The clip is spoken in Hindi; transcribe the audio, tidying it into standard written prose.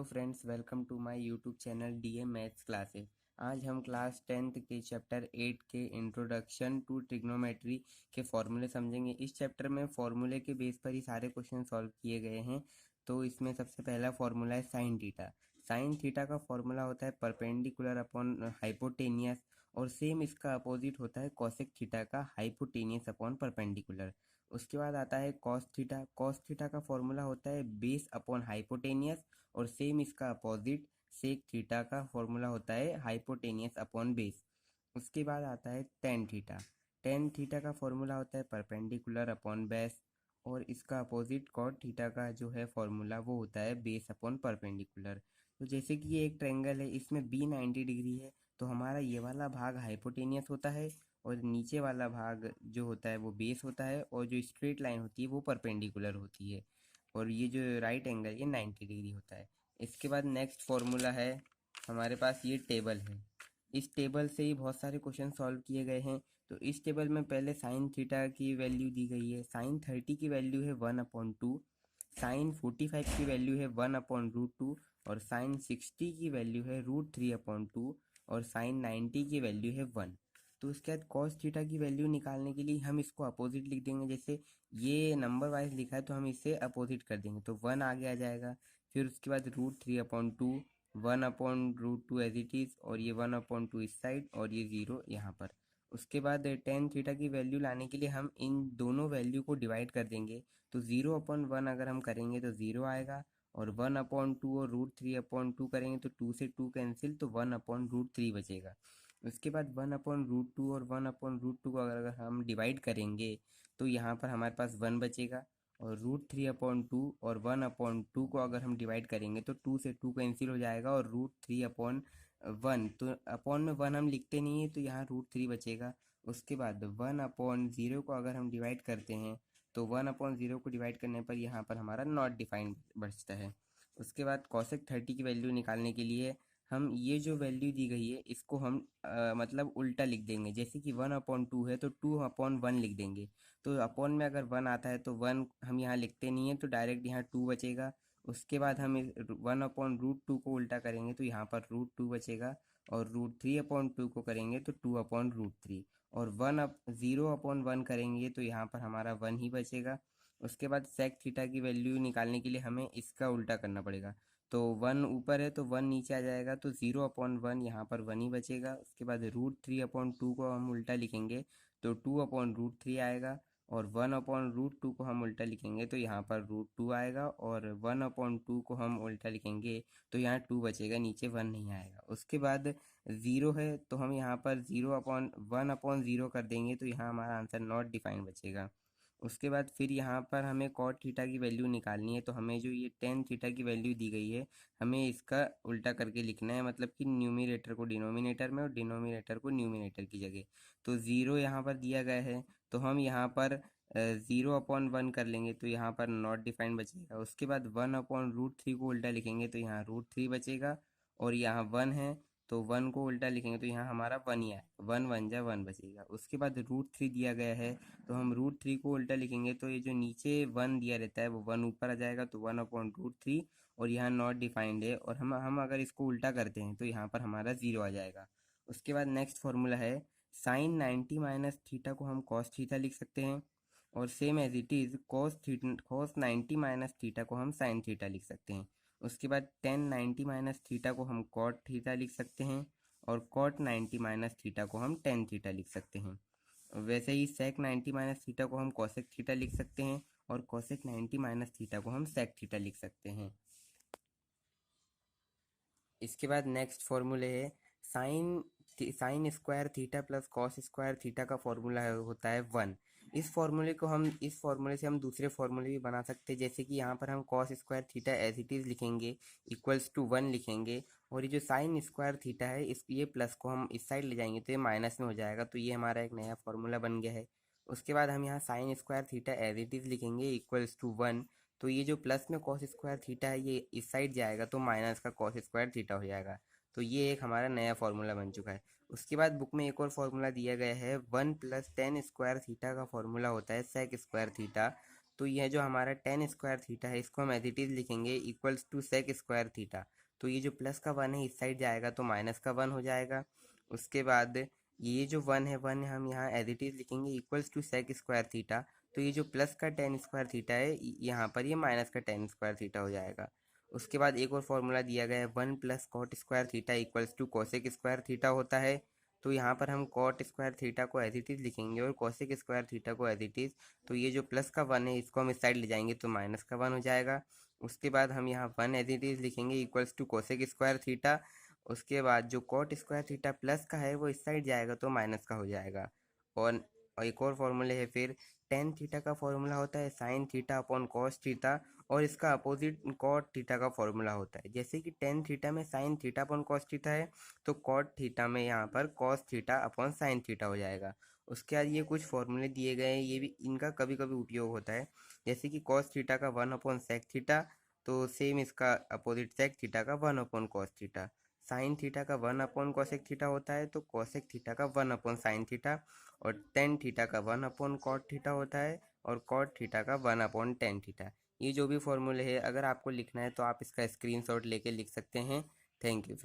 Hello friends, welcome to my YouTube channel DM maths classes. आज हम क्लास 10th के चैप्टर 8 के इंट्रोडक्शन टू ट्रिग्नोमेट्री के फॉर्मूले समझेंगे। इस चैप्टर में फॉर्मूले के बेस पर ही सारे क्वेश्चन सॉल्व किए गए हैं। तो इसमें सबसे पहला फॉर्मूला है साइन थीटा। साइन थीटा का फॉर्मूला होता है परपेंडिकुलर अपॉन हाइपोटेनियस, और सेम इसका अपोजिट होता है कॉसेक थीटा का हाइपोटेनियस अपॉन परपेंडिकुलर। उसके बाद आता है कॉस थीटा। कॉस थीटा का फॉर्मूला होता है बेस अपॉन हाइपोटेनियस, और सेम इसका अपोजिट सेक थीटा का फॉर्मूला होता है हाइपोटेनियस अपॉन बेस। उसके बाद आता है टेन थीटा। टेन थीटा का फॉर्मूला होता है परपेंडिकुलर अपॉन बेस, और इसका अपोजिट कॉट थीटा का जो है फॉर्मूला वो होता है बेस अपॉन परपेंडिकुलर। तो जैसे कि ये एक ट्रायंगल है, इसमें बी 90 डिग्री है, तो हमारा ये वाला भाग हाइपोटेनियस होता है और नीचे वाला भाग जो होता है वो बेस होता है, और जो स्ट्रेट लाइन होती है वो परपेंडिकुलर होती है, और ये जो राइट एंगल ये 90 डिग्री होता है। इसके बाद नेक्स्ट फॉर्मूला है हमारे पास, ये टेबल है। इस टेबल से ही बहुत सारे क्वेश्चन सॉल्व किए गए हैं। तो इस टेबल में पहले साइन थीटा की वैल्यू दी गई है। साइन 30 की वैल्यू है 1/2, साइन 45 की वैल्यू है 1/√2, और साइन 60 की वैल्यू है √3/2, और साइन 90 की वैल्यू है 1। तो उसके बाद कॉस थीटा की वैल्यू निकालने के लिए हम इसको अपोजिट लिख देंगे। जैसे ये नंबर वाइज लिखा है तो हम इसे अपोजिट कर देंगे, तो 1 आगे आ जाएगा। फिर उसके बाद √3/2, 1/√2 एज इट इज, और ये 1/2 इस साइड, और ये 0 यहाँ पर। उसके बाद टेन थीटा की वैल्यू लाने के लिए हम इन दोनों वैल्यू को डिवाइड कर देंगे। तो 0/1 अगर हम करेंगे तो 0 आएगा, और 1/2 और √3/2 करेंगे तो 2 से 2 कैंसिल, तो 1/√3 बचेगा। उसके बाद 1/√2 और 1/√2 को अगर हम डिवाइड करेंगे तो यहाँ पर हमारे पास 1 बचेगा, और √3/2 और 1/2 को अगर हम डिवाइड करेंगे तो 2 से 2 कैंसिल हो जाएगा, और √3/1, तो अपॉन में 1 हम लिखते नहीं है तो यहाँ √3 बचेगा। उसके बाद 1/0 को अगर हम डिवाइड करते हैं तो 1/0 को डिवाइड करने पर यहाँ पर हमारा नॉट डिफाइंड बचता है। उसके बाद कॉसेक 30 की वैल्यू निकालने के लिए हम ये जो वैल्यू दी गई है इसको हम मतलब उल्टा लिख देंगे। जैसे कि 1/2 है तो 2/1 लिख देंगे। तो अपॉन में अगर 1 आता है तो 1 हम यहाँ लिखते नहीं है, तो डायरेक्ट यहाँ 2 बचेगा। उसके बाद हम 1/√2 को उल्टा करेंगे तो यहाँ पर √2 बचेगा, और √3/2 को करेंगे तो 2/√3, और 0/1 करेंगे तो यहाँ पर हमारा 1 ही बचेगा। उसके बाद सेक थीटा की वैल्यू निकालने के लिए हमें इसका उल्टा करना पड़ेगा। तो 1 ऊपर है तो 1 नीचे आ जाएगा, तो 0/1 यहाँ पर 1 ही बचेगा। उसके बाद √3/2 को हम उल्टा लिखेंगे तो 2/√3 आएगा, और 1/√2 को हम उल्टा लिखेंगे तो यहाँ पर √2 आएगा, और 1/2 को हम उल्टा लिखेंगे तो यहाँ 2 बचेगा, नीचे 1 नहीं आएगा। उसके बाद 0 है तो हम यहाँ पर 1/0 कर देंगे तो यहाँ हमारा आंसर नॉट डिफाइंड बचेगा। उसके बाद फिर यहाँ पर हमें कॉट थीटा की वैल्यू निकालनी है, तो हमें जो ये टेन थीटा की वैल्यू दी गई है हमें इसका उल्टा करके लिखना है, मतलब कि न्यूमिनेटर को डिनोमिनेटर में और डिनोमिनेटर को न्यूमिनेटर की जगह। तो 0 यहाँ पर दिया गया है तो हम यहाँ पर 0/1 कर लेंगे तो यहाँ पर नॉट डिफाइंड बचेगा। उसके बाद 1/√3 को उल्टा लिखेंगे तो यहाँ √3 बचेगा, और यहाँ 1 है तो 1 को उल्टा लिखेंगे तो यहाँ हमारा 1 ही आएगा, 1 1 जा 1 बचेगा। उसके बाद √3 दिया गया है तो हम √3 को उल्टा लिखेंगे तो ये जो नीचे 1 दिया रहता है वो 1 ऊपर आ जाएगा, तो 1/√3, और यहाँ नॉट डिफाइंड है, और हम अगर इसको उल्टा करते हैं तो यहाँ पर हमारा 0 आ जाएगा। उसके बाद नेक्स्ट फॉर्मूला है साइन 90 माइनस थीटा को हम कॉस थीटा लिख सकते हैं, और same as it is cos 90 minus theta को हम साइन थीटा लिख सकते हैं। उसके बाद टेन 90 माइनस थीटा को हम कॉट थीटा लिख सकते हैं, और कॉट 90 माइनस थीटा को हम टेन थीटा लिख सकते हैं। वैसे ही सेक 90 माइनस थीटा को हम कॉसेक थीटा लिख सकते हैं, और कॉसेक 90 माइनस थीटा को हम सेक थीटा लिख सकते हैं। इसके बाद नेक्स्ट फॉर्मूले है sign square theta plus cos square theta का फॉर्मूला होता है 1। इस फॉर्मूले से हम दूसरे फॉर्मूले भी बना सकते हैं। जैसे कि यहाँ पर हम cos square theta as it is लिखेंगे, इक्वल्स टू 1 लिखेंगे, और ये जो साइन स्क्वायर थीटा है ये प्लस को हम इस साइड ले जाएंगे तो ये माइनस में हो जाएगा, तो ये हमारा एक नया फॉर्मूला बन गया है। उसके बाद हम यहाँ sine square theta as it is लिखेंगे, इक्वल्स टू 1, तो ये जो प्लस में कॉस स्क्वायर थीटा है ये इस साइड जाएगा तो माइनस का कॉस स्क्वायर थीटा हो जाएगा। तो ये एक हमारा नया फॉर्मूला बन चुका है। उसके बाद बुक में एक और फॉर्मूला दिया गया है 1 + tan स्क्वायर थीटा का फॉर्मूला होता है सेक स्क्वायर थीटा। तो यह जो हमारा टेन स्क्वायर थीटा है इसको हम एज इट इज़ लिखेंगे equals to sec square theta. तो ये जो प्लस का वन है इस साइड जाएगा तो माइनस का वन हो जाएगा। उसके बाद ये जो वन है हम यहाँ एज इट इज़ लिखेंगे equals to sec square theta. तो ये जो प्लस का टेन स्क्वायर थीटा है यहाँ पर ये माइनस का टेन स्क्वायर थीटा हो जाएगा। उसके बाद एक और फॉर्मूला दिया गया है one plus cot square theta equals to cosec square theta होता है। तो यहाँ पर हम कॉट स्क्वायर थीटा को एज इट इज़ लिखेंगे और कोसेक स्क्वायर थीटा को एज इट इज़। तो ये जो प्लस का वन है इसको हम इस साइड ले जाएंगे तो माइनस का वन हो जाएगा। उसके बाद हम यहाँ वन एज इट इज़ लिखेंगे equals to cosec square theta. उसके बाद जो कॉट स्क्वायर थीटा प्लस का है वो इस साइड जाएगा तो माइनस का हो जाएगा। और एक और फॉर्मूले है फिर टेन थीटा का फॉर्मूला होता है sine theta upon cos theta और इसका अपोजिट कॉट थीटा का फॉर्मूला होता है। जैसे कि टेन थीटा में sine theta upon cos theta है तो कॉट थीटा में यहाँ पर cos theta upon sine theta हो जाएगा। उसके बाद ये कुछ फॉर्मूले दिए गए हैं, ये भी इनका कभी कभी उपयोग होता है। जैसे कि कॉस थीटा का वन अपॉन सेक थीटा तो सेम इसका अपोजिट सेक थीटा का one upon cos theta. Sine theta का वन अपॉन कॉसेक थीटा होता है तो कॉसेक थीटा का वन अपॉन साइन थीटा। और टेन थीटा का वन अपॉन कॉट थीटा होता है और कॉट थीटा का वन अपॉन टेन थीटा। ये जो भी फॉर्मूले है अगर आपको लिखना है तो आप इसका स्क्रीनशॉट लेके लिख सकते हैं। Thank you.